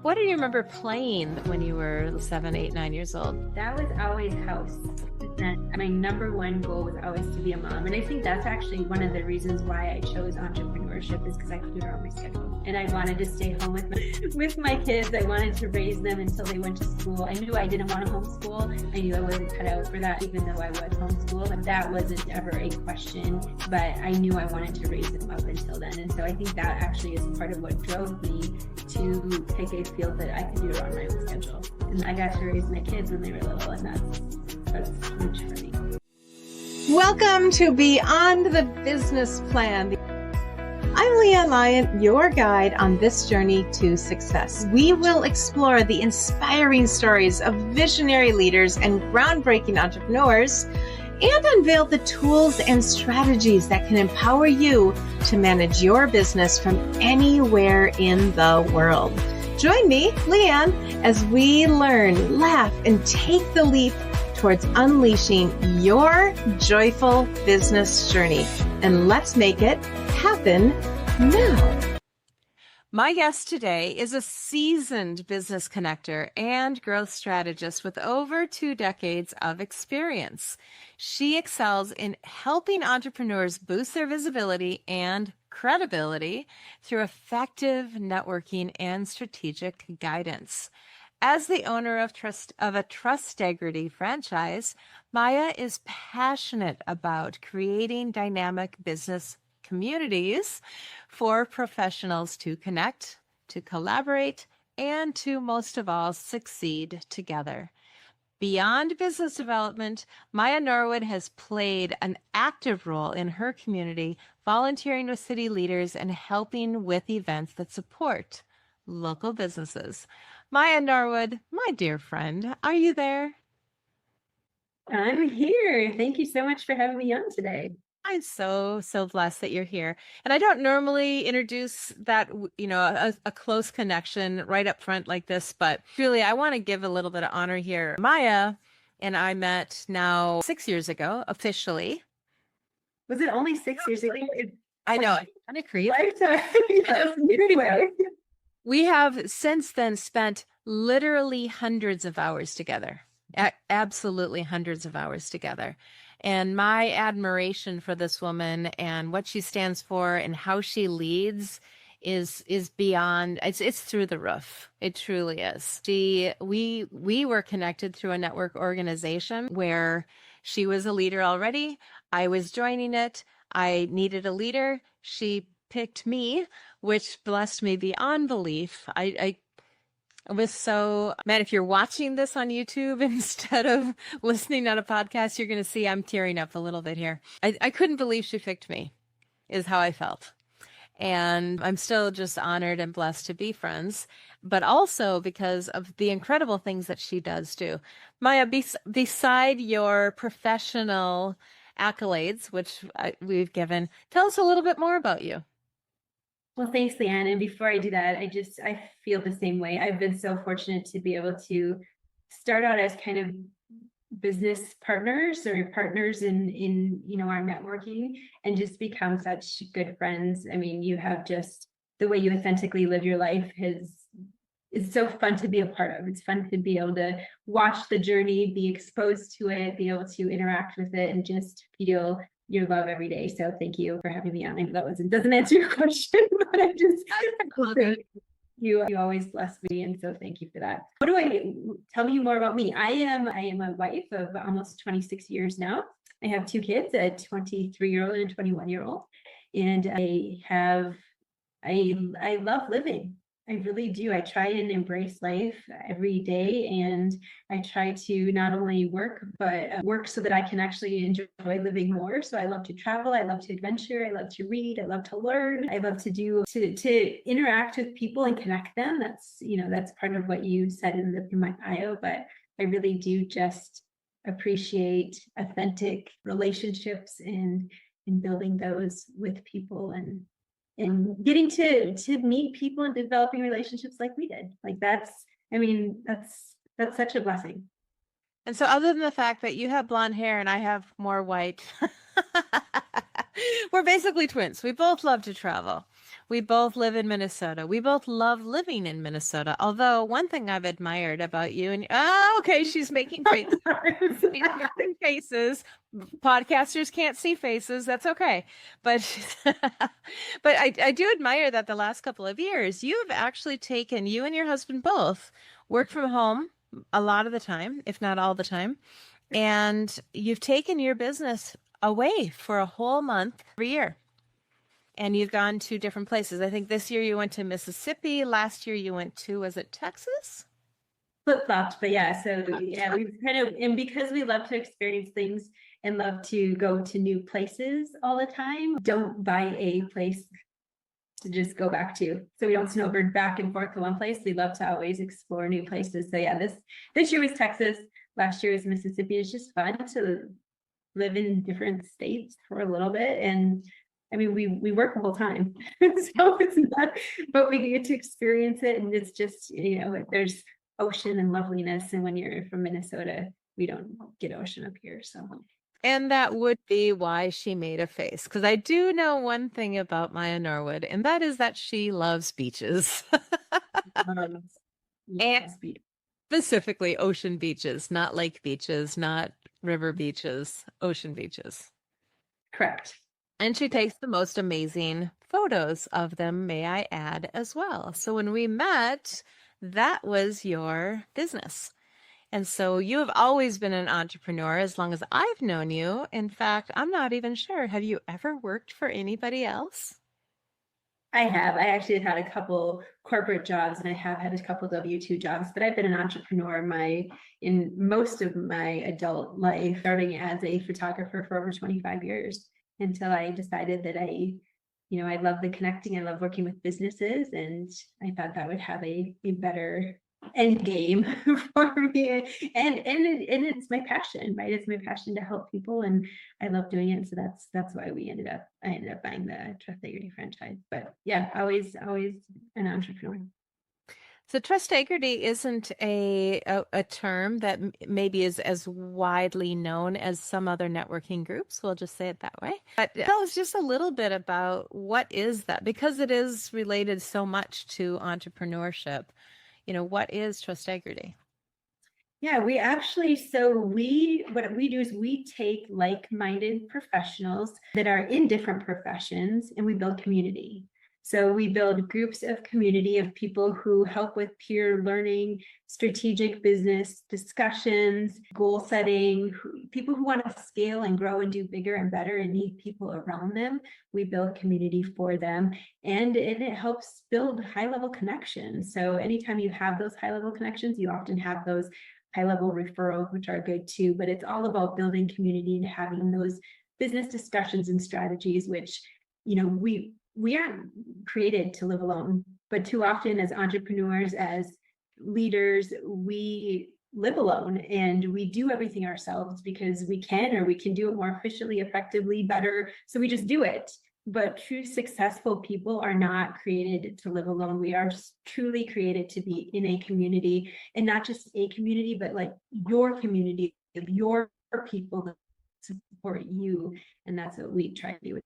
What do you remember playing when you were 7, 8, 9 years old? That was always house. My number one goal was always to be a mom. And I think that's actually one of the reasons why I chose entrepreneurship, is because I could do it on my schedule. And I wanted to stay home with my kids. I wanted to raise them until they went to school. I knew I didn't want to homeschool. I knew I wasn't cut out for that, even though I was homeschooled. And that wasn't ever a question, but I knew I wanted to raise them up until then. And so I think that actually is part of what drove me to pick a field that I could do it on my own schedule. And I got to raise my kids when they were little, and that's huge for me. Welcome to Beyond the Business Plan. I'm LeAnn Lyon, your guide on this journey to success. We will explore the inspiring stories of visionary leaders and groundbreaking entrepreneurs and unveil the tools and strategies that can empower you to manage your business from anywhere in the world. Join me, LeAnn, as we learn, laugh, and take the leap towards unleashing your joyful business journey. And let's make it happen now. My guest today is a seasoned business connector and growth strategist with over 2 decades of experience. She excels in helping entrepreneurs boost their visibility and credibility through effective networking and strategic guidance. As the owner of a Trustegrity franchise, Maija is passionate about creating dynamic business communities for professionals to connect, to collaborate, and to, most of all, succeed together. Beyond business development, Maija Norwood has played an active role in her community, volunteering with city leaders and helping with events that support local businesses. Maija Norwood, my dear friend, are you there? I'm here. Thank you so much for having me on today. I'm so blessed that you're here. And I don't normally introduce that, a close connection right up front like this, but really, I want to give a little bit of honor here. Maija and I met now 6 years ago, officially. Was it only 6 years ago? I know. Kind of creepy. Lifetime. Anyway. We have since then spent literally hundreds of hours together. Absolutely hundreds of hours together. And my admiration for this woman and what she stands for and how she leads is beyond, it's through the roof. It truly is. We were connected through a network organization where she was a leader already. I was joining it. I needed a leader. She picked me, which blessed me beyond belief. I was so, man, if you're watching this on YouTube instead of listening on a podcast, you're going to see I'm tearing up a little bit here. I couldn't believe she picked me, is how I felt. And I'm still just honored and blessed to be friends, but also because of the incredible things that she does do. Maija, beside your professional accolades, which we've given, tell us a little bit more about you. Well, thanks, LeAnn. And before I do that, I feel the same way. I've been so fortunate to be able to start out as kind of business partners or partners in our networking and just become such good friends. I mean, you have just the way you authentically live your life is so fun to be a part of. It's fun to be able to watch the journey, be exposed to it, be able to interact with it, and just feel your love every day. So thank you for having me on. I know that doesn't answer your question, but you always bless me, and so thank you for that. Tell me more about me? I am a wife of almost 26 years now. I have 2 kids, a 23-year-old and a 21-year-old, and I love living. I really do. I try and embrace life every day, and I try to not only work, but work so that I can actually enjoy living more. So I love to travel. I love to adventure. I love to read. I love to learn. I love to interact with people and connect them. That's part of what you said in my bio, but I really do just appreciate authentic relationships and building those with people and getting to meet people and developing relationships like we did. That's such a blessing. And so other than the fact that you have blonde hair and I have more white, we're basically twins. We both love to travel. We both live in Minnesota. We both love living in Minnesota. Although one thing I've admired about you and okay, she's making faces. She's making faces. Podcasters can't see faces. That's okay. But but I do admire that the last couple of years you have actually taken, you and your husband both work from home a lot of the time, if not all the time. And you've taken your business away for a whole month every year. And you've gone to different places. I think this year you went to Mississippi. Last year you went to, was it Texas? Flip-flopped, but yeah, so yeah, we've kind of, and because we love to experience things and love to go to new places all the time, don't buy a place to just go back to. So we don't snowbird back and forth to one place. We love to always explore new places. So yeah, this year was Texas. Last year was Mississippi. It's just fun to live in different states for a little bit. And I mean, we work the whole time, so it's not, but we get to experience it. And it's just, there's ocean and loveliness. And when you're from Minnesota, we don't get ocean up here. So. And that would be why she made a face. Because I do know one thing about Maija Norwood, and that is that she loves beaches. And specifically ocean beaches, not lake beaches, not river beaches, ocean beaches. Correct. And she takes the most amazing photos of them, may I add, as well. So when we met, that was your business. And so you have always been an entrepreneur as long as I've known you. In fact, I'm not even sure. Have you ever worked for anybody else? I have. I actually had a couple corporate jobs and I have had a couple W-2 jobs, but I've been an entrepreneur in most of my adult life, starting as a photographer for over 25 years until I decided that I love the connecting. I love working with businesses, and I thought that would have a better end game for me. And it's my passion, right? It's my passion to help people, and I love doing it. So that's why I ended up buying the Trustegrity franchise. But yeah, always an entrepreneur. So Trustegrity isn't a term that maybe is as widely known as some other networking groups. We'll just say it that way. But tell us just a little bit about what is that, because it is related so much to entrepreneurship. What is Trustegrity? Yeah, what we do is we take like-minded professionals that are in different professions and we build community. So we build groups of community of people who help with peer learning, strategic business discussions, goal setting, people who want to scale and grow and do bigger and better and need people around them. We build community for them, and it helps build high-level connections. So anytime you have those high-level connections, you often have those high-level referrals, which are good too, but it's all about building community and having those business discussions and strategies, which, we aren't created to live alone, but too often as entrepreneurs, as leaders, we live alone and we do everything ourselves because we can, or we can do it more efficiently, effectively, better. So we just do it. But true successful people are not created to live alone. We are truly created to be in a community, and not just a community, but like your community of your people that support you. And that's what we try to do with.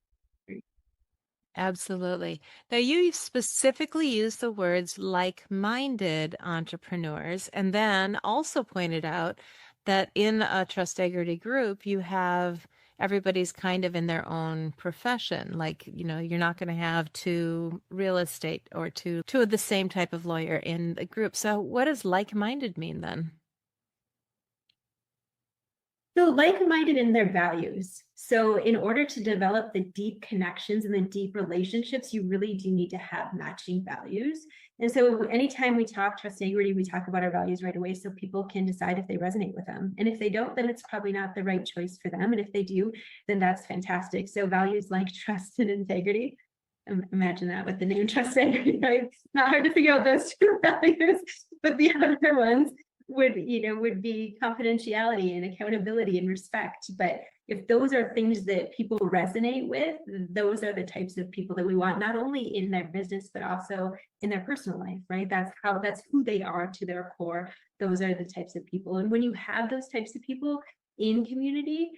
Absolutely. Now, you specifically use the words like-minded entrepreneurs, and then also pointed out that in a Trustegrity group, you have everybody's kind of in their own profession. Like, you're not going to have two real estate or two of the same type of lawyer in the group. So what does like-minded mean then? So like-minded in their values. So in order to develop the deep connections and the deep relationships, you really do need to have matching values. And so anytime we talk Trustegrity, we talk about our values right away so people can decide if they resonate with them. And if they don't, then it's probably not the right choice for them. And if they do, then that's fantastic. So values like trust and integrity. Imagine that with the name Trustegrity, right? It's not hard to figure out those two values, but the other ones would be confidentiality and accountability and respect. But if those are things that people resonate with, those are the types of people that we want, not only in their business, but also in their personal life, right? That's who they are to their core. Those are the types of people. And when you have those types of people in community,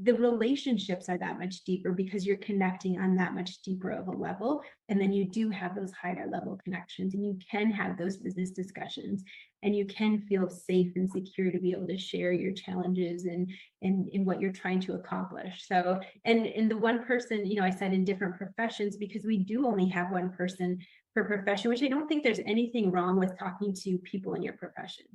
the relationships are that much deeper because you're connecting on that much deeper of a level. And then you do have those higher level connections, and you can have those business discussions, and you can feel safe and secure to be able to share your challenges and in what you're trying to accomplish. So, and the one person, you know, I said in different professions, because we do only have one person per profession, which I don't think there's anything wrong with talking to people in your profession.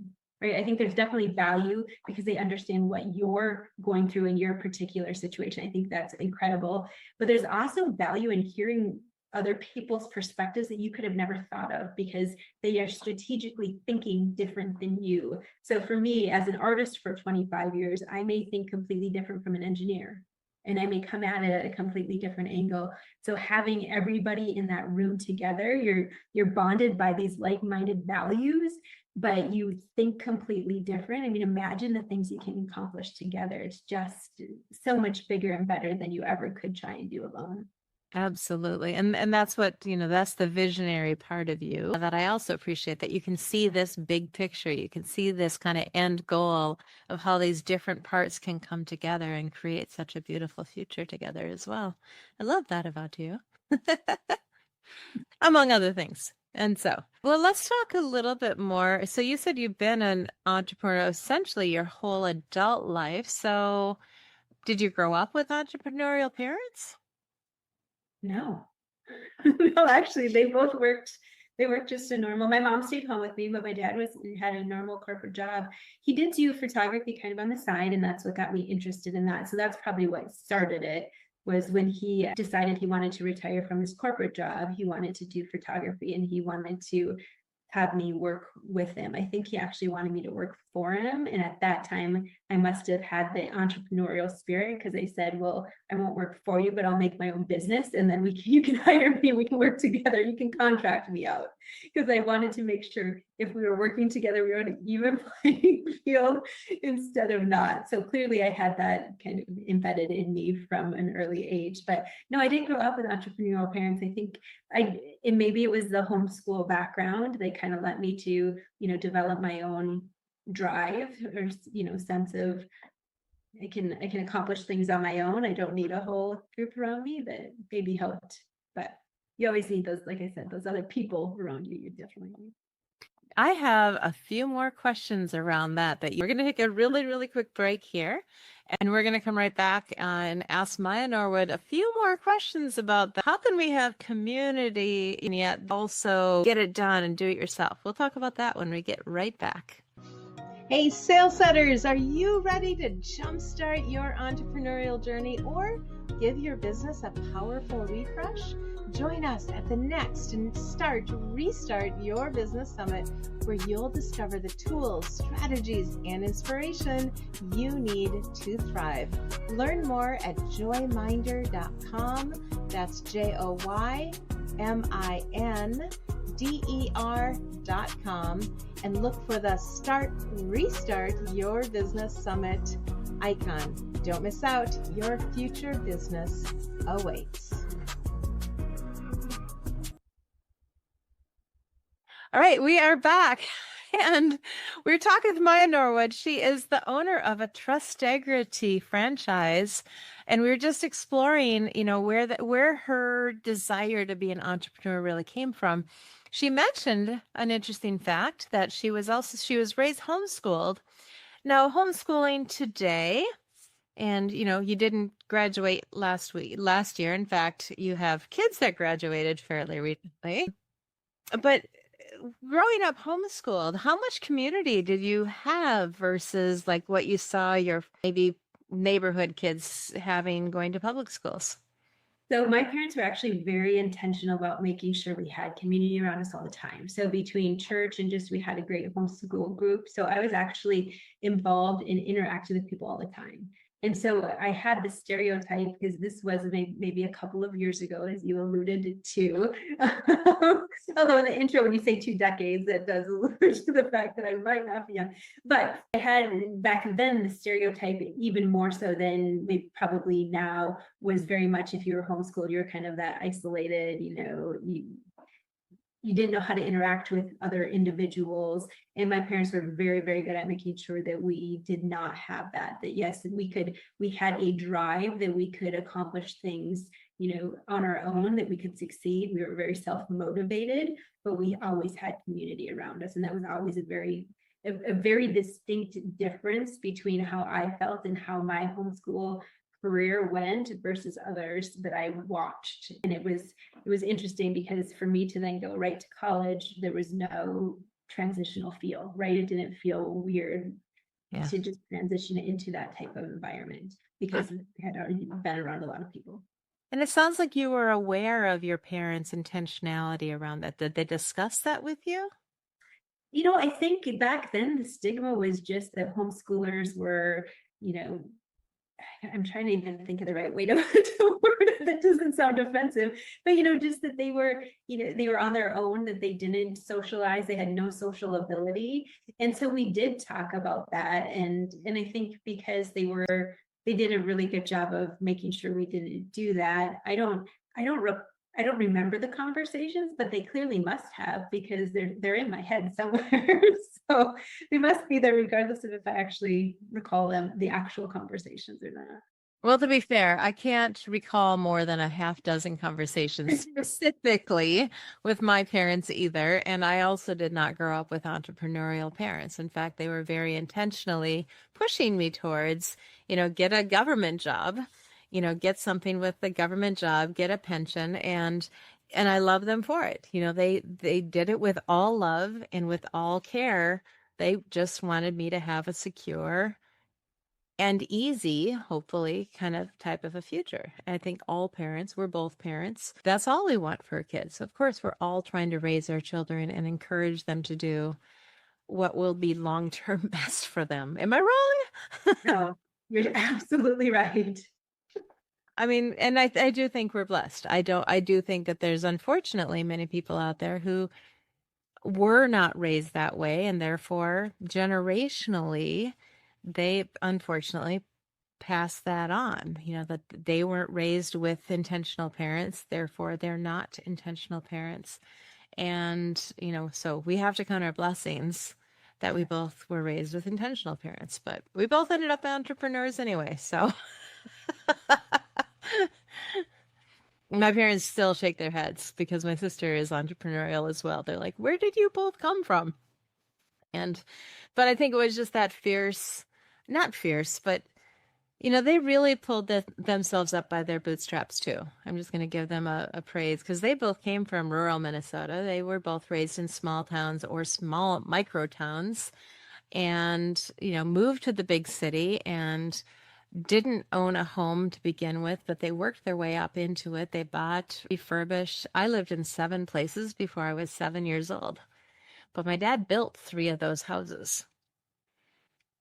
Right. I think there's definitely value because they understand what you're going through in your particular situation. I think that's incredible. But there's also value in hearing other people's perspectives that you could have never thought of because they are strategically thinking different than you. So for me, as an artist for 25 years, I may think completely different from an engineer, and I may come at it at a completely different angle. So having everybody in that room together, you're bonded by these like-minded values, but you think completely different. I mean, imagine the things you can accomplish together. It's just so much bigger and better than you ever could try and do alone. Absolutely. And that's what, that's the visionary part of you that I also appreciate, that you can see this big picture. You can see this kind of end goal of how these different parts can come together and create such a beautiful future together as well. I love that about you, among other things. And so, well, let's talk a little bit more. So you said you've been an entrepreneur essentially your whole adult life. So did you grow up with entrepreneurial parents? No. No, actually, they both worked. They worked just a normal. My mom stayed home with me, but my dad had a normal corporate job. He did do photography kind of on the side, and that's what got me interested in that. So that's probably what started it, was when he decided he wanted to retire from his corporate job. He wanted to do photography, and he wanted to have me work with him. I think he actually wanted me to work for him. And at that time, I must have had the entrepreneurial spirit, because I said, well, I won't work for you, but I'll make my own business. And then you can hire me, we can work together, you can contract me out. Because I wanted to make sure if we were working together, we were on an even playing field instead of not. So clearly I had that kind of embedded in me from an early age. But no, I didn't grow up with entrepreneurial parents. I think maybe it was the homeschool background. They kind of let me to, develop my own drive or, sense of I can accomplish things on my own. I don't need a whole group around me. That maybe helped. But you always need those, like I said, those other people around you. You definitely need. I have a few more questions around that we're going to take a really, really quick break here. And we're going to come right back and ask Maija Norwood a few more questions about how can we have community and yet also get it done and do it yourself. We'll talk about that when we get right back. Hey, sale setters, are you ready to jumpstart your entrepreneurial journey or give your business a powerful refresh? Join us at the next and Restart Your Business Summit, where you'll discover the tools, strategies, and inspiration you need to thrive. Learn more at joyminder.com. That's JOYMINDER.com, and look for the Restart Your Business Summit icon. Don't miss out. Your future business awaits. All right, we are back, and we're talking with Maija Norwood. She is the owner of a Trustegrity franchise, and we were just exploring, where her desire to be an entrepreneur really came from. She mentioned an interesting fact that she was raised homeschooled. Now, homeschooling today, and you didn't graduate last year. In fact, you have kids that graduated fairly recently, but growing up homeschooled, how much community did you have versus like what you saw your maybe neighborhood kids having going to public schools? So my parents were actually very intentional about making sure we had community around us all the time. So between church and we had a great homeschool group. So I was actually involved in interacting with people all the time. And so I had the stereotype, because this was maybe a couple of years ago, as you alluded to. Although in the intro, when you say 2 decades, that does allude to the fact that I might not be young. But I had back then the stereotype, even more so than maybe probably now, was very much if you were homeschooled, you're kind of that isolated, you didn't know how to interact with other individuals. And my parents were very, very good at making sure that we did not have that, that yes, we had a drive that we could accomplish things, on our own, that we could succeed. We were very self-motivated, but we always had community around us. And that was always a very distinct difference between how I felt and how my homeschool career went versus others that I watched. And it was interesting because for me to then go right to college, there was no transitional feel, right? It didn't feel weird to just transition into that type of environment because I had already been around a lot of people. And it sounds like you were aware of your parents' intentionality around that. Did they discuss that with you? I think back then the stigma was just that homeschoolers were, I'm trying to even think of the right way to word it that doesn't sound offensive, but just that they were on their own, that they didn't socialize, they had no social ability. And so we did talk about that. And I think because they did a really good job of making sure we didn't do that. I don't remember the conversations, but they clearly must have, because they're in my head somewhere. So they must be there regardless of if I actually recall the actual conversations or not. Well, to be fair, I can't recall more than a half dozen conversations specifically with my parents either. And I also did not grow up with entrepreneurial parents. In fact, they were very intentionally pushing me towards, get a government job, get something with the government job, get a pension. And I love them for it. They did it with all love and with all care. They just wanted me to have a secure and easy, hopefully, kind of type of a future. I think all parents, we're both parents. That's all we want for our kids. Of course, we're all trying to raise our children and encourage them to do what will be long-term best for them. Am I wrong? No, you're absolutely right. I mean, and I do think we're blessed. I do think that there's unfortunately many people out there who were not raised that way, and therefore generationally they unfortunately pass that on, that they weren't raised with intentional parents, therefore they're not intentional parents. And, so we have to count our blessings that we both were raised with intentional parents, but we both ended up entrepreneurs anyway. So my parents still shake their heads because my sister is entrepreneurial as well. They're like, where did you both come from? But I think it was just that not fierce, but they really pulled themselves up by their bootstraps too. I'm just going to give them a praise because they both came from rural Minnesota. They were both raised in small towns or small micro towns, and moved to the big city and didn't own a home to begin with, but they worked their way up into it. They bought, refurbished. I lived in 7 places before I was 7 years old, but my dad built 3 of those houses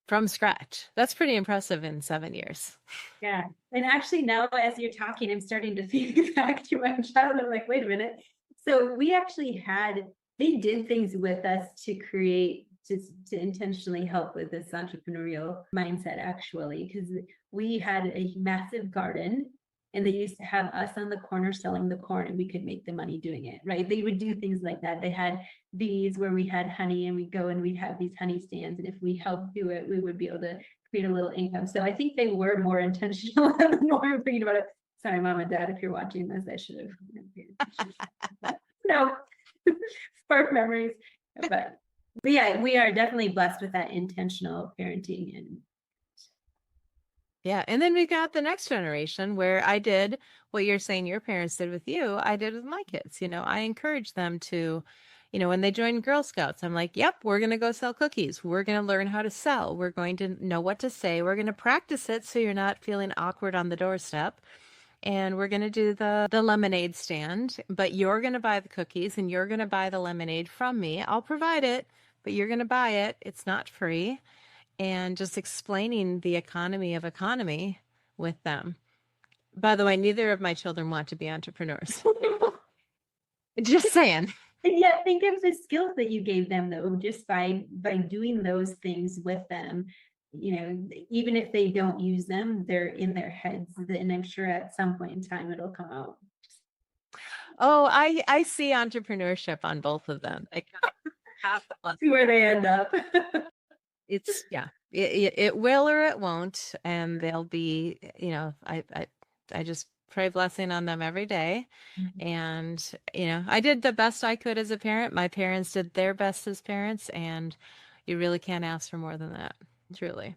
from scratch. That's pretty impressive in 7 years. Yeah. And actually now as you're talking, I'm starting to think back to my childhood. I'm like, wait a minute. So we actually they did things with us to create, to intentionally help with this entrepreneurial mindset, actually, because we had a massive garden and they used to have us on the corner selling the corn, and we could make the money doing it, right? They would do things like that. They had bees where we had honey, and we'd go and we'd have these honey stands. And if we helped do it, we would be able to create a little income. So I think they were more intentional than what we're thinking about it. Sorry, Mom and Dad, if you're watching this, I should have. No, spark memories. But yeah, we are definitely blessed with that intentional parenting. And yeah. And then we got the next generation where I did what you're saying your parents did with you, I did with my kids. I encouraged them to, when they joined Girl Scouts, I'm like, yep, we're going to go sell cookies. We're going to learn how to sell. We're going to know what to say. We're going to practice it so you're not feeling awkward on the doorstep. And we're going to do the lemonade stand, but you're going to buy the cookies and you're going to buy the lemonade from me. I'll provide it, but you're going to buy it. It's not free. And just explaining the economy of economy with them. By the way, neither of my children want to be entrepreneurs. Just saying. And yet think of the skills that you gave them, though, just by doing those things with them. Even if they don't use them, they're in their heads, and I'm sure at some point in time it'll come out. Oh, I see entrepreneurship on both of them. Like half the month. See where they end up. It's yeah, it will or it won't, and they'll be, I just pray blessing on them every day. And, I did the best I could as a parent. My parents did their best as parents, and you really can't ask for more than that, truly.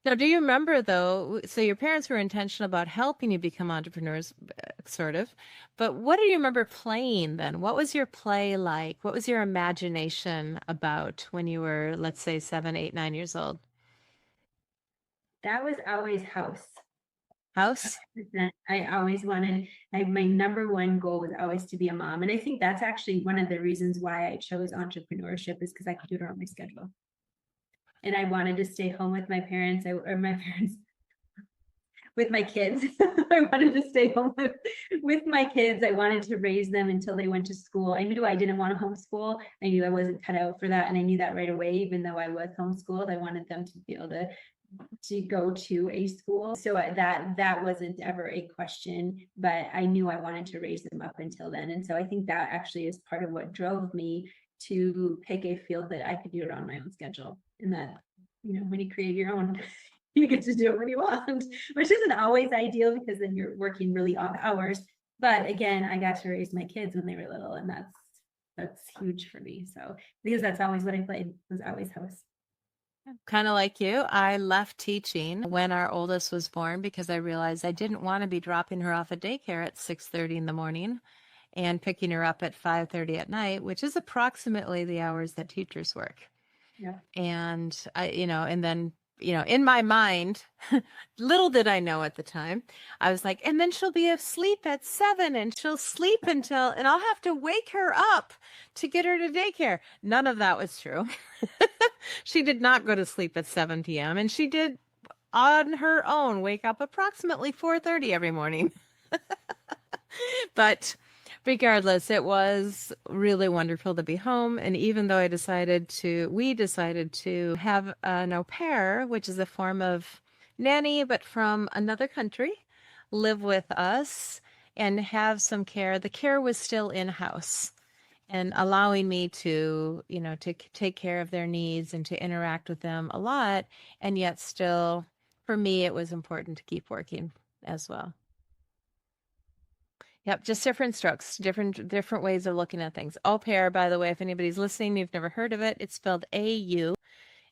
Now, do you remember though? So your parents were intentional about helping you become entrepreneurs, sort of. But what do you remember playing then? What was your play like? What was your imagination about when you were, let's say, 7, 8, 9 years old? That was always house. House? I always wanted, my number one goal was always to be a mom. And I think that's actually one of the reasons why I chose entrepreneurship, is because I could do it on my schedule. And I wanted to stay home with my parents, with my kids. I wanted to stay home with my kids. I wanted to raise them until they went to school. I knew I didn't want to homeschool. I knew I wasn't cut out for that. And I knew that right away, even though I was homeschooled. I wanted them to be able to go to a school. So that wasn't ever a question, but I knew I wanted to raise them up until then. And so I think that actually is part of what drove me to pick a field that I could do it on my own schedule. And that, when you create your own, you get to do it when you want, which isn't always ideal because then you're working really odd hours. But again, I got to raise my kids when they were little, and that's huge for me. So because that's always what I played, was always house. Kind of like you, I left teaching when our oldest was born because I realized I didn't want to be dropping her off at daycare at 6:30 in the morning and picking her up at 5:30 at night, which is approximately the hours that teachers work. Yeah. And and then, in my mind, little did I know at the time, I was like, and then she'll be asleep at 7 and she'll sleep and I'll have to wake her up to get her to daycare. None of that was true. She did not go to sleep at 7 p.m. and she did on her own wake up approximately 4:30 every morning. But regardless, it was really wonderful to be home. And even though we decided to have an au pair, which is a form of nanny, but from another country, live with us and have some care. The care was still in-house and allowing me to, to take care of their needs and to interact with them a lot. And yet still, for me, it was important to keep working as well. Yep, just different strokes, different ways of looking at things. Au pair, by the way, if anybody's listening, you've never heard of it, it's spelled A-U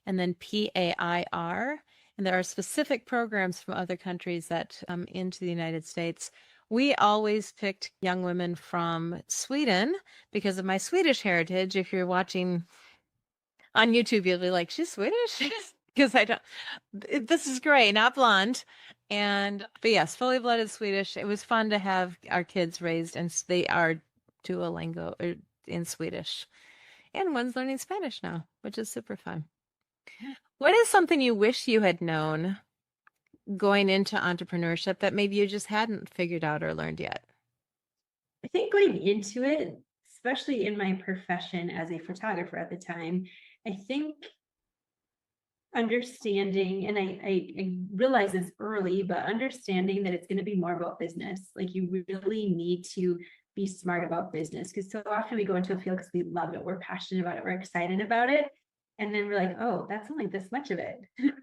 and then P-A-I-R. And there are specific programs from other countries that come into the United States. We always picked young women from Sweden because of my Swedish heritage. If you're watching on YouTube, you'll be like, she's Swedish? Because this is gray, not blonde. But yes, fully blooded Swedish. It was fun to have our kids raised, and they are Duolingo in Swedish. And one's learning Spanish now, which is super fun. What is something you wish you had known going into entrepreneurship that maybe you just hadn't figured out or learned yet? I think going into it, especially in my profession as a photographer at the time, I think understanding, and I realize this early, but understanding that it's going to be more about business. Like you really need to be smart about business, because so often we go into a field because we love it, we're passionate about it, we're excited about it. And then we're like, oh, that's only this much of it.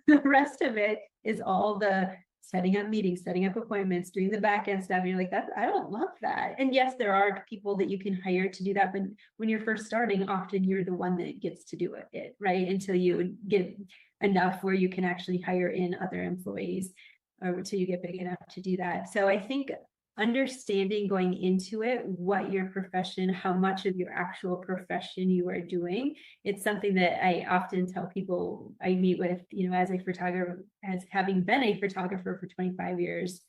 The rest of it is all the setting up meetings, setting up appointments, doing the back end stuff. And you're like, I don't love that. And yes, there are people that you can hire to do that. But when you're first starting, often you're the one that gets to do it, right? Until you get enough where you can actually hire in other employees, or until you get big enough to do that. So I think understanding going into it, what your profession, how much of your actual profession you are doing. It's something that I often tell people I meet with, as a photographer, as having been a photographer for 25 years,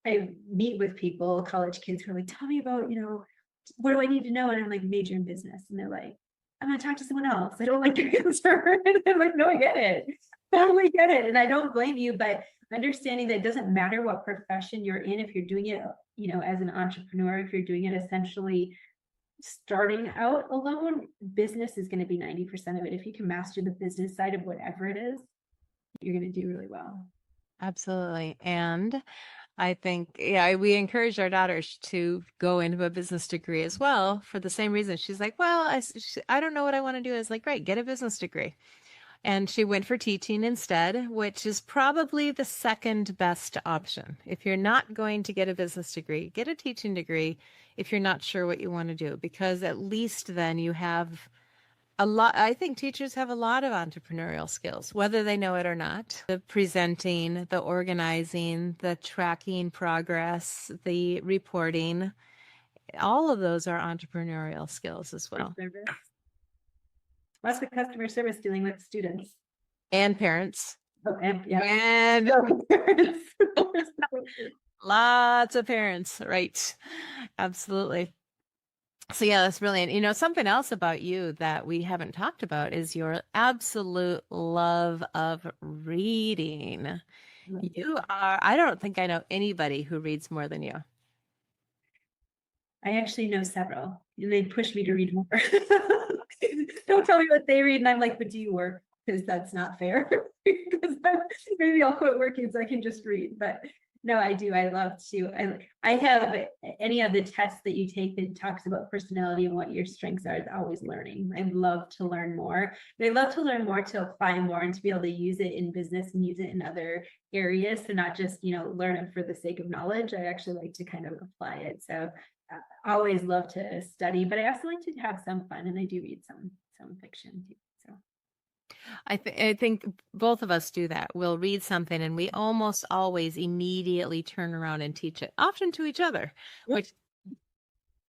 I meet with people, college kids who are like, tell me about, what do I need to know? And I'm like, major in business. And they're like, I'm going to talk to someone else. I don't like your answer. And I'm like, no, I get it. Totally get it. And I don't blame you, but understanding that it doesn't matter what profession you're in, if you're doing it, as an entrepreneur, if you're doing it essentially starting out alone, business is going to be 90% of it. If you can master the business side of whatever it is, you're going to do really well. Absolutely. And I think, yeah, we encourage our daughters to go into a business degree as well for the same reason. She's like, well, I don't know what I want to do. I was like, great, get a business degree. And she went for teaching instead, which is probably the second best option. If you're not going to get a business degree, get a teaching degree if you're not sure what you want to do, because at least then you have a lot. I think teachers have a lot of entrepreneurial skills, whether they know it or not. The presenting, the organizing, the tracking progress, the reporting, all of those are entrepreneurial skills as well. Lots of customer service dealing with students. And parents. Oh, and yeah. And Parents. lots of parents, right? Absolutely. So yeah, that's brilliant. You know, something else about you that we haven't talked about is your absolute love of reading. You are, I don't think I know anybody who reads more than you. I actually know several, and they push me to read more. Don't tell me what they read, and I'm like, but do you work? Because that's not fair. Because maybe I'll quit working so I can just read. But no, I do. I love to. I have any of the tests that you take that talks about personality and what your strengths are. It's always learning. I love to learn more. But I love to learn more to apply more and to be able to use it in business and use it in other areas. So not just, learn it for the sake of knowledge. I actually like to kind of apply it. So I always love to study, but I also like to have some fun, and I do read some fiction too. So I think both of us do that. We'll read something and we almost always immediately turn around and teach it, often to each other, which,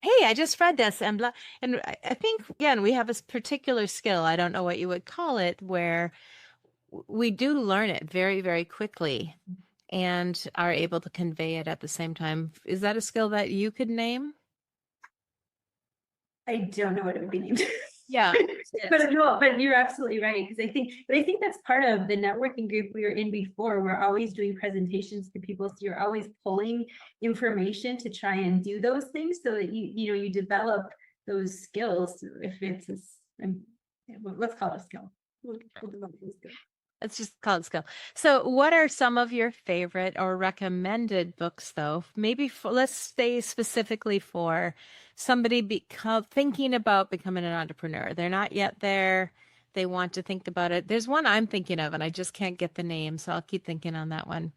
hey, I just read this and blah. And I think, again, we have a particular skill, I don't know what you would call it, where we do learn it very, very quickly and are able to convey it at the same time. Is that a skill that you could name? I don't know what it would be named. Yeah. But no, but you're absolutely right. Because I think that's part of the networking group we were in before. We're always doing presentations to people. So you're always pulling information to try and do those things so that you develop those skills. If it's let's call it a skill. We'll develop those skills. Let's just call it skill. So what are some of your favorite or recommended books, though? Maybe let's stay specifically for somebody thinking about becoming an entrepreneur. They're not yet there. They want to think about it. There's one I'm thinking of, and I just can't get the name, so I'll keep thinking on that one.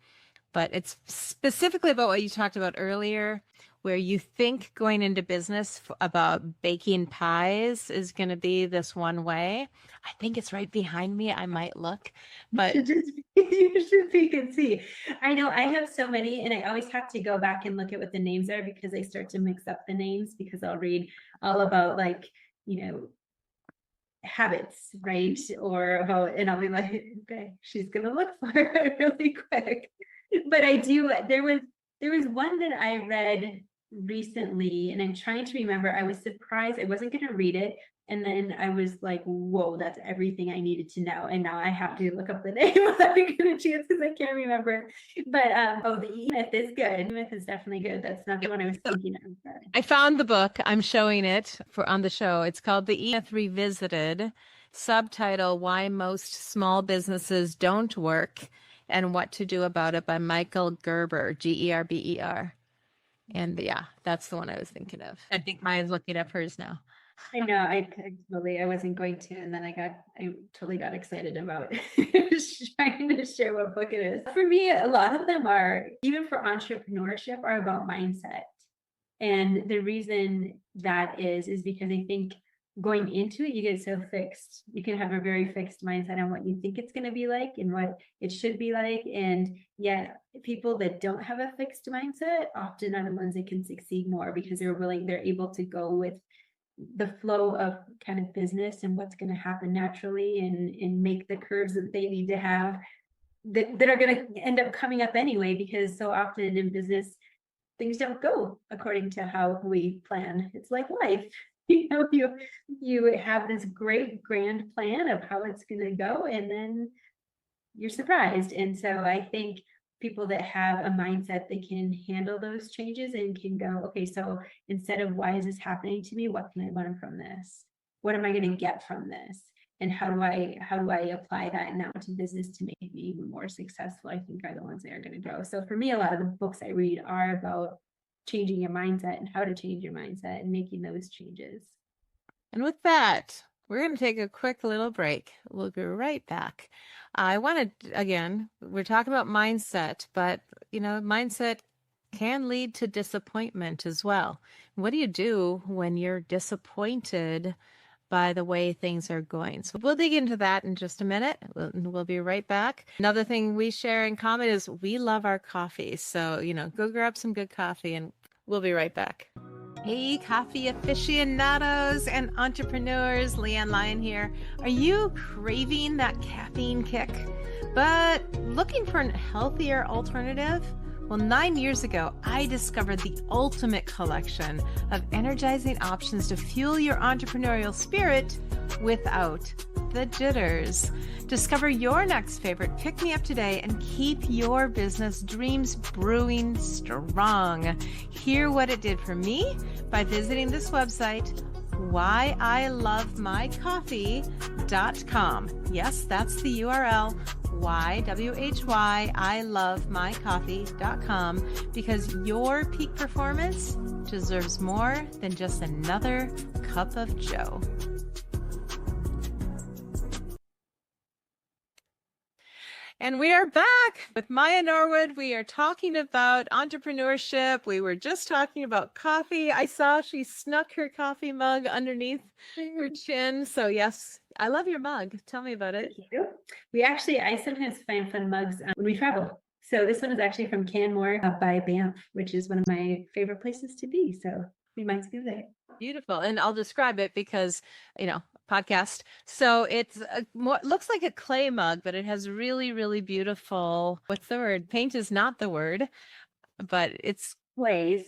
But it's specifically about what you talked about earlier, where you think going into business about baking pies is going to be this one way. I think it's right behind me. I might look, but you should peek and see. I know I have so many, and I always have to go back and look at what the names are because I start to mix up the names because I'll read all about habits, right? Or about, and I'll be like, okay, she's going to look for it really quick. But I do, there was one that I read recently, and I'm trying to remember. I was surprised. I wasn't going to read it. And then I was like, whoa, that's everything I needed to know. And now I have to look up the name without getting a chance because I can't remember. But the E-Myth is good. E-Myth is definitely good. That's not the one I was thinking of. I found the book. I'm showing it on the show. It's called The E-Myth Revisited. Subtitle, Why Most Small Businesses Don't Work and What to Do About It by Michael Gerber, Gerber. And yeah, that's the one I was thinking of. I think Maya's looking up hers now. I know, I wasn't going to, and then I totally got excited about trying to share what book it is. For me, a lot of them are, even for entrepreneurship, are about mindset. And the reason that is because I think going into it, you get so fixed. You can have a very fixed mindset on what you think it's going to be like and what it should be like. And yet people that don't have a fixed mindset often are the ones that can succeed more because they're able to go with the flow of kind of business and what's going to happen naturally and make the curves that they need to have that are going to end up coming up anyway, because so often in business, things don't go according to how we plan. It's like life. You have this great grand plan of how it's going to go, and then you're surprised. And so I think people that have a mindset that can handle those changes and can go, okay, so instead of why is this happening to me, what can I learn from this? What am I going to get from this? and how do I apply that now to business to make me even more successful, I think are the ones that are going to grow. So for me, a lot of the books I read are about changing your mindset and how to change your mindset and making those changes. And with that, we're going to take a quick little break. We'll be right back. I wanted, again, we're talking about mindset, but, mindset can lead to disappointment as well. What do you do when you're disappointed by the way things are going? So we'll dig into that in just a minute. We'll be right back. Another thing we share in common is we love our coffee. So, go grab some good coffee and we'll be right back. Hey, coffee aficionados and entrepreneurs, LeAnn Lyon here. Are you craving that caffeine kick, but looking for a healthier alternative? Well, 9 years ago, I discovered the ultimate collection of energizing options to fuel your entrepreneurial spirit without the jitters. Discover your next favorite pick-me-up today and keep your business dreams brewing strong. Hear what it did for me by visiting this website, whyIlovemycoffee.com. Yes, that's the URL, whyIlovemycoffee.com, because your peak performance deserves more than just another cup of joe. And we are back with Maija Norwood. We are talking about entrepreneurship. We were just talking about coffee. I saw she snuck her coffee mug underneath her chin. So yes, I love your mug. Tell me about it. Thank you. I sometimes find fun mugs when we travel. So this one is actually from Canmore up by Banff, which is one of my favorite places to be. So we might go there. Beautiful. And I'll describe it because, podcast. So it's looks like a clay mug, but it has really, really beautiful, what's the word? Paint is not the word, but it's glaze.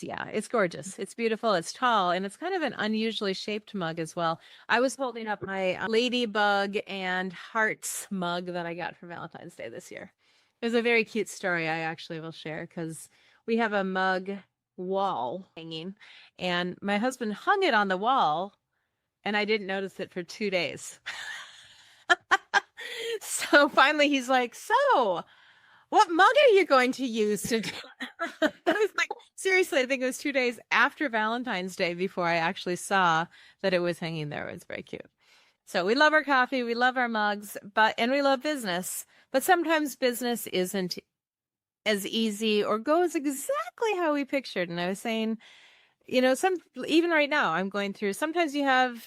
Yeah, it's gorgeous. It's beautiful. It's tall, and it's kind of an unusually shaped mug as well. I was holding up my ladybug and hearts mug that I got for Valentine's Day this year. It was a very cute story I actually will share because we have a mug wall hanging, and my husband hung it on the wall, and I didn't notice it for 2 days. So finally he's like, so what mug are you going to use to do? I was like, seriously, I think it was 2 days after Valentine's Day before I actually saw that it was hanging there. It was very cute. So we love our coffee, we love our mugs, and we love business, but sometimes business isn't as easy or goes exactly how we pictured. And I was saying, even right now I'm going through, sometimes you have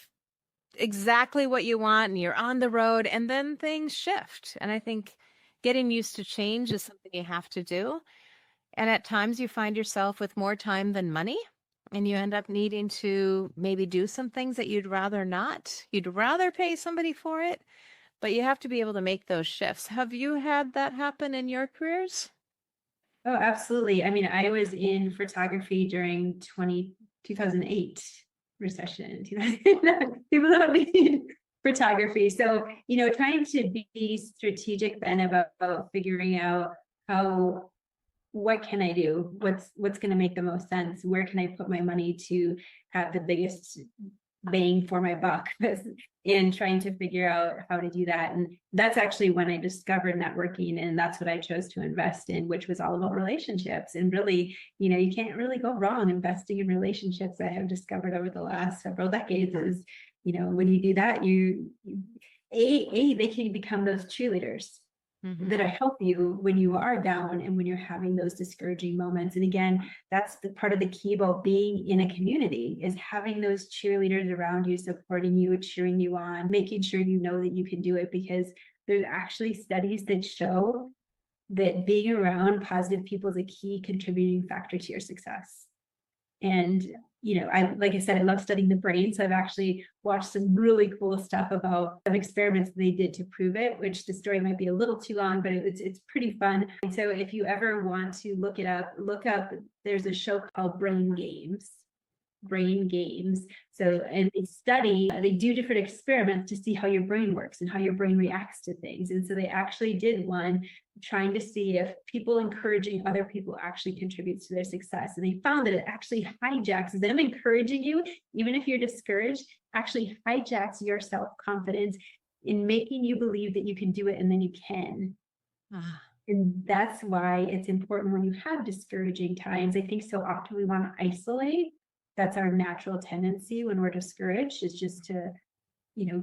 exactly what you want and you're on the road and then things shift. And I think getting used to change is something you have to do. And at times you find yourself with more time than money, and you end up needing to maybe do some things that you'd rather not. You'd rather pay somebody for it, but you have to be able to make those shifts. Have you had that happen in your careers? Oh, absolutely. I mean, I was in photography during 2008 recession. People don't need photography. So, trying to be strategic then about figuring out what can I do? What's going to make the most sense? Where can I put my money to have the biggest bang for my buck? And trying to figure out how to do that. And that's actually when I discovered networking, and that's what I chose to invest in, which was all about relationships. And really, you can't really go wrong investing in relationships. I have discovered over the last several decades is, when you do that, they can become those cheerleaders that help you when you are down and when you're having those discouraging moments. And again, that's the part of the key about being in a community, is having those cheerleaders around you, supporting you, cheering you on, making sure you know that you can do it, because there's actually studies that show that being around positive people is a key contributing factor to your success. And like I said, I love studying the brain. So I've actually watched some really cool stuff about some experiments they did to prove it, which the story might be a little too long, but it's pretty fun. And so if you ever want to look up, there's a show called Brain Games. So, and they do different experiments to see how your brain works and how your brain reacts to things. And so they actually did one trying to see if people encouraging other people actually contributes to their success. And they found that it actually hijacks them encouraging you, even if you're discouraged, actually hijacks your self-confidence in making you believe that you can do it and then you can. Ah, And that's why it's important when you have discouraging times. I think so often we want to isolate. That's our natural tendency when we're discouraged, is just to,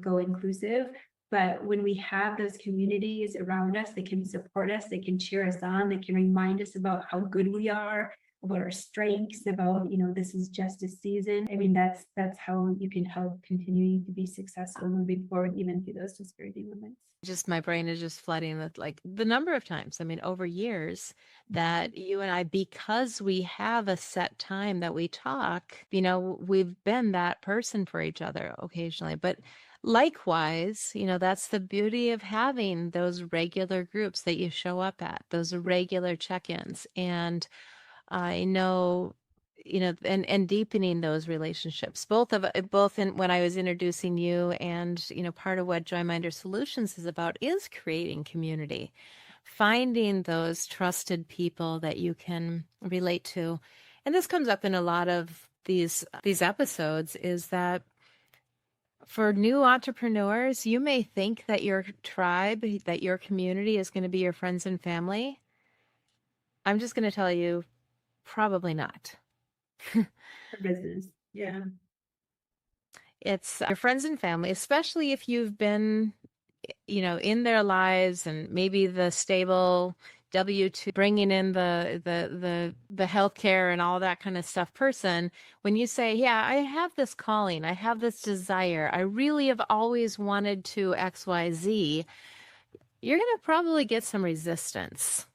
go inclusive. But when we have those communities around us, they can support us, they can cheer us on, they can remind us about how good we are, about our strengths, about, this is just a season. I mean, that's how you can help continuing to be successful moving forward, even through those discouraging moments. just my brain is just flooding with like the number of times, I mean, over years that you and I, because we have a set time that we talk, we've been that person for each other occasionally. But likewise, that's the beauty of having those regular groups that you show up at, those regular check-ins. And I know, and deepening those relationships, both in when I was introducing you, and, part of what Joyminder Solutions is about is creating community, finding those trusted people that you can relate to. And this comes up in a lot of these episodes, is that for new entrepreneurs, you may think that your tribe, that your community is going to be your friends and family. I'm just going to tell you, probably not. For business. Yeah. It's your friends and family, especially if you've been, in their lives, and maybe the stable W-2, bringing in the healthcare and all that kind of stuff person. When you say, yeah, I have this calling, I have this desire, I really have always wanted to XYZ, you're going to probably get some resistance.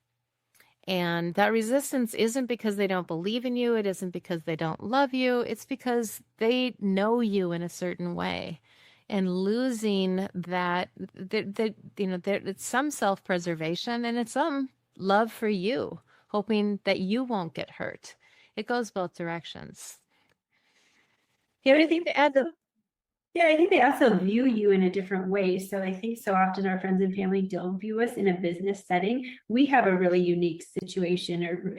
And that resistance isn't because they don't believe in you. It isn't because they don't love you. It's because they know you in a certain way. And losing that, it's some self-preservation, and it's some love for you, hoping that you won't get hurt. It goes both directions. You have anything to add to? Yeah, I think they also view you in a different way. So I think so often our friends and family don't view us in a business setting. We have a really unique situation or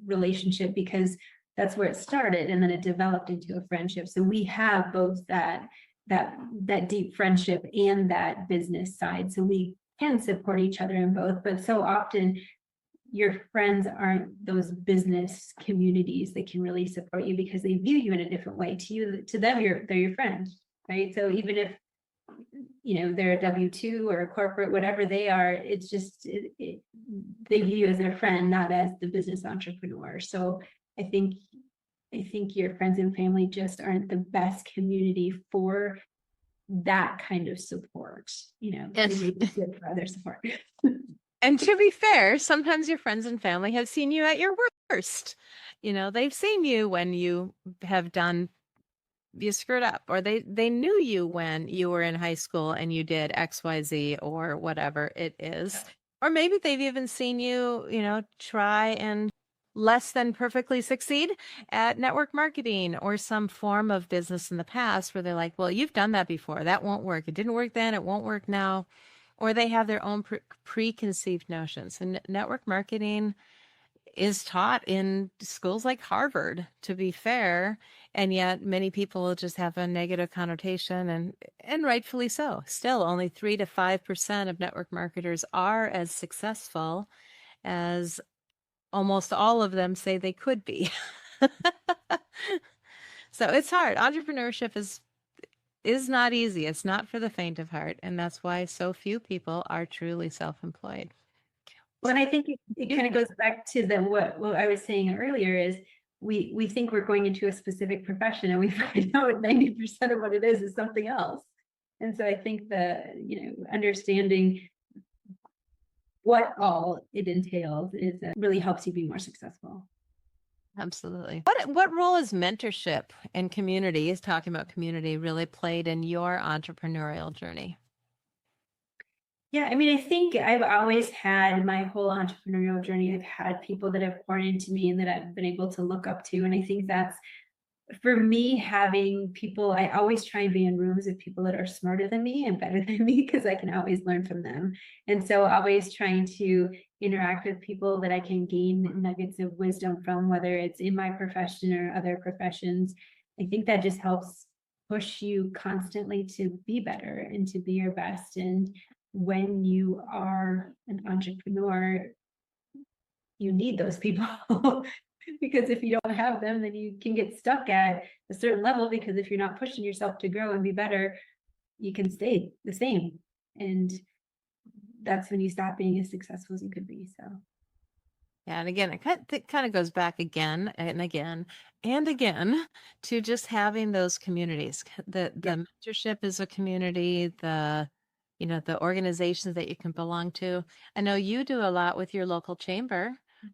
relationship because that's where it started, and then it developed into a friendship. So we have both that deep friendship and that business side. So we can support each other in both. But so often your friends aren't those business communities that can really support you because they view you in a different way. To them, they're your friend. Right. So even if, they're a W-2 or a corporate, whatever they are, it's just, they view you as their friend, not as the business entrepreneur. So I think your friends and family just aren't the best community for that kind of support. They may be good for other support. And to be fair, sometimes your friends and family have seen you at your worst. They've seen you when you have done, you screwed up, or they knew you when you were in high school and you did XYZ or whatever it is. Or maybe they've even seen you, try and less than perfectly succeed at network marketing or some form of business in the past, where they're like, well, you've done that before. That won't work. It didn't work then. It won't work now. Or they have their own preconceived notions. And network marketing is taught in schools like Harvard, to be fair, and yet many people will just have a negative connotation, and rightfully so. Still, only 3 to 5% of network marketers are as successful as almost all of them say they could be. So it's hard. Entrepreneurship is not easy. It's not for the faint of heart, and that's why so few people are truly self-employed. Well, and I think it kind of goes back to what I was saying earlier is we think we're going into a specific profession, and we find out 90% of what it is something else. And so I think understanding what all it entails really helps you be more successful. Absolutely. What role is mentorship and community, is talking about community, really played in your entrepreneurial journey? Yeah, I mean, I think I've always had my whole entrepreneurial journey. I've had people that have poured into me and that I've been able to look up to. And I think that's, for me, having people, I always try and be in rooms of people that are smarter than me and better than me, because I can always learn from them. And so always trying to interact with people that I can gain nuggets of wisdom from, whether it's in my profession or other professions. I think that just helps push you constantly to be better and to be your best. And when you are an entrepreneur, you need those people. Because if you don't have them, then you can get stuck at a certain level, because if you're not pushing yourself to grow and be better, you can stay the same. And that's when you stop being as successful as you could be. So Yeah, and again, it kind of goes back again and again and again to just having those communities. The mentorship is a community, the organizations that you can belong to. I know you do a lot with your local chamber,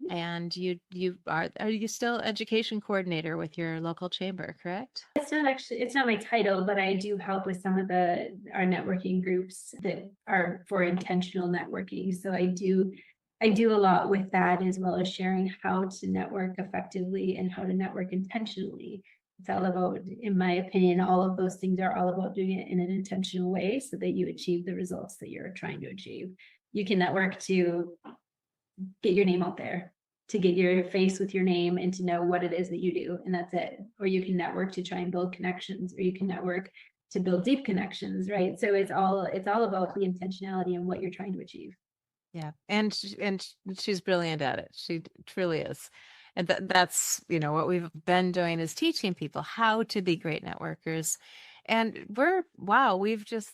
and you are you still education coordinator with your local chamber, correct? it's not my title, but I do help with some of our networking groups that are for intentional networking. So I do a lot with that, as well as sharing how to network effectively and how to network intentionally. It's all about, in my opinion, all of those things are all about doing it in an intentional way so that you achieve the results that you're trying to achieve. You can network to get your name out there, to get your face with your name and to know what it is that you do, and that's it. Or you can network to try and build connections, or you can network to build deep connections, right? So it's all about the intentionality and what you're trying to achieve. Yeah, and she's brilliant at it. She truly is. And that's, what we've been doing is teaching people how to be great networkers. And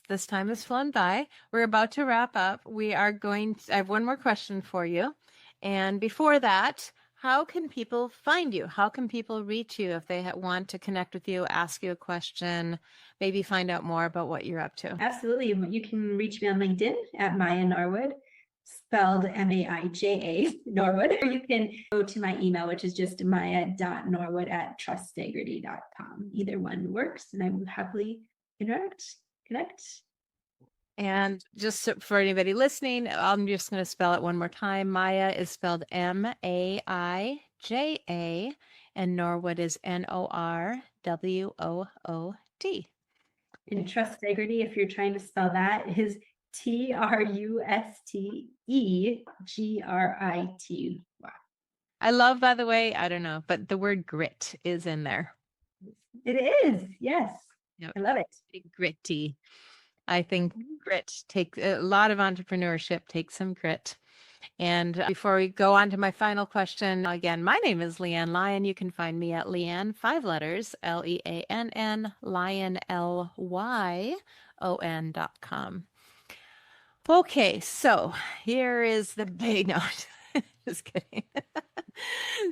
this time has flown by. We're about to wrap up. I have one more question for you. And before that, how can people find you? How can people reach you if they want to connect with you, ask you a question, maybe find out more about what you're up to? Absolutely. You can reach me on LinkedIn at Maija Norwood, spelled Maija Norwood. Or you can go to my email, which is just maija.norwood@trustegrity.com. Either one works, and I will happily connect. And just for anybody listening, I'm just going to spell it one more time. Maija is spelled Maija, and Norwood is Norwood. And Trustegrity, if you're trying to spell that, is Trustegrity. I love, by the way, I don't know, but the word grit is in there. It is, yes. Yep. I love it. Gritty. I think a lot of entrepreneurship takes some grit. And before we go on to my final question, again, my name is LeAnn Lyon. You can find me at LeAnn, 5 letters, LEANN, Lyon, LYON.com. Okay, so here is the big note. Just kidding.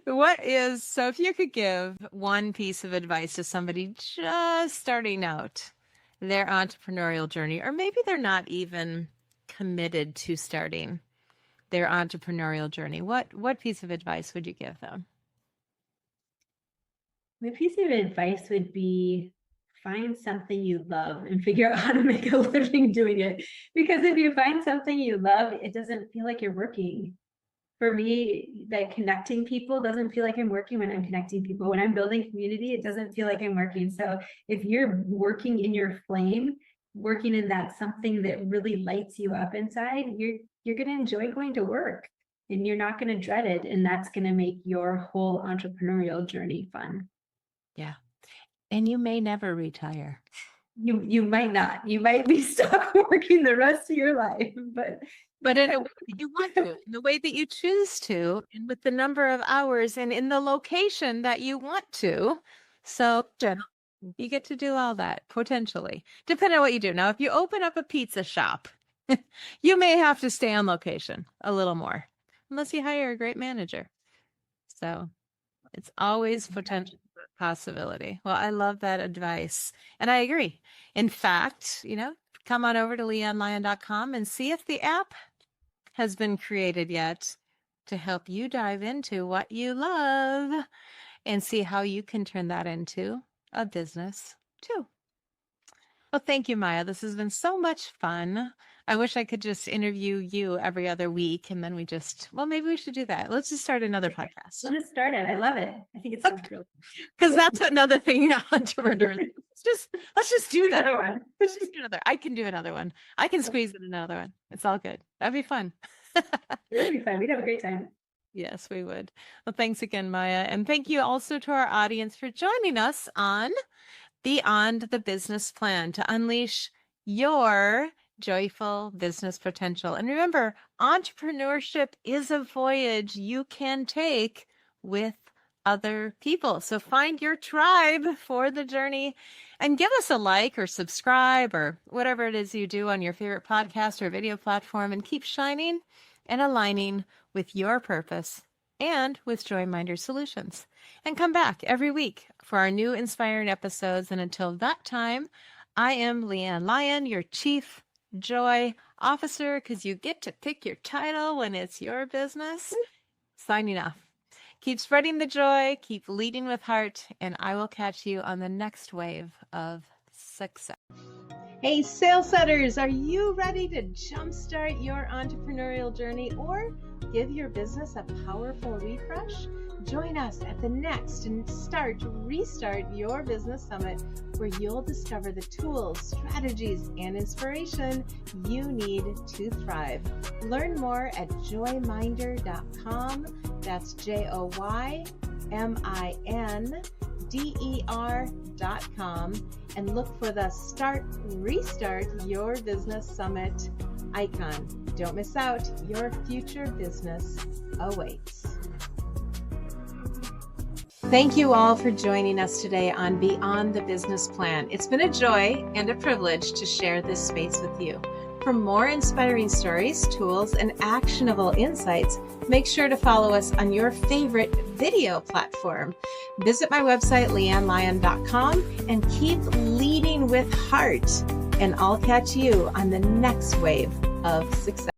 So if you could give one piece of advice to somebody just starting out their entrepreneurial journey, or maybe they're not even committed to starting their entrepreneurial journey, what piece of advice would you give them? My piece of advice would be, find something you love and figure out how to make a living doing it. Because if you find something you love, it doesn't feel like you're working. For me, that connecting people doesn't feel like I'm working when I'm connecting people. When I'm building community, it doesn't feel like I'm working. So if you're working in your flame, working in that something that really lights you up inside, you're going to enjoy going to work, and you're not going to dread it. And that's going to make your whole entrepreneurial journey fun. Yeah. And you may never retire. You might not. You might be stuck working the rest of your life, but in a way that you want to, in the way that you choose to, and with the number of hours and in the location that you want to. So you get to do all that, potentially, depending on what you do. Now, if you open up a pizza shop, you may have to stay on location a little more, unless you hire a great manager. So it's always potential possibility. Well, I love that advice. And I agree. In fact, come on over to LeAnnLyon.com and see if the app has been created yet to help you dive into what you love and see how you can turn that into a business too. Well, thank you, Maija. This has been so much fun. I wish I could just interview you every other week, and then maybe we should do that. Let's just start another podcast. Let's start it. I love it. I think it's real. Because that's another thing entrepreneurs. Let's just do another one. Let's just do another. I can do another one. I can squeeze in another one. It's all good. That'd be fun. It would be fun. We'd have a great time. Yes, we would. Well, thanks again, Maija. And thank you also to our audience for joining us on Beyond the Business Plan to unleash your joyful business potential. And remember, entrepreneurship is a voyage you can take with other people. So find your tribe for the journey and give us a like or subscribe or whatever it is you do on your favorite podcast or video platform, and keep shining and aligning with your purpose and with JoyMinder Solutions. And come back every week for our new inspiring episodes. And until that time, I am LeAnn Lyon, your Chief Joy Officer, because you get to pick your title when it's your business. Signing off. Keep spreading the joy, keep leading with heart, and I will catch you on the next wave of success. Hey, sales setters, are you ready to jumpstart your entrepreneurial journey or give your business a powerful refresh? Join us at the next and Restart Your Business Summit, where you'll discover the tools, strategies, and inspiration you need to thrive. Learn more at joyminder.com. That's JoyMinder.com, and look for the Restart Your Business Summit icon. Don't miss out. Your future business awaits. Thank you all for joining us today on Beyond the Business Plan. It's been a joy and a privilege to share this space with you. For more inspiring stories, tools, and actionable insights, make sure to follow us on your favorite video platform. Visit my website, LeAnnLyon.com, and keep leading with heart. And I'll catch you on the next wave of success.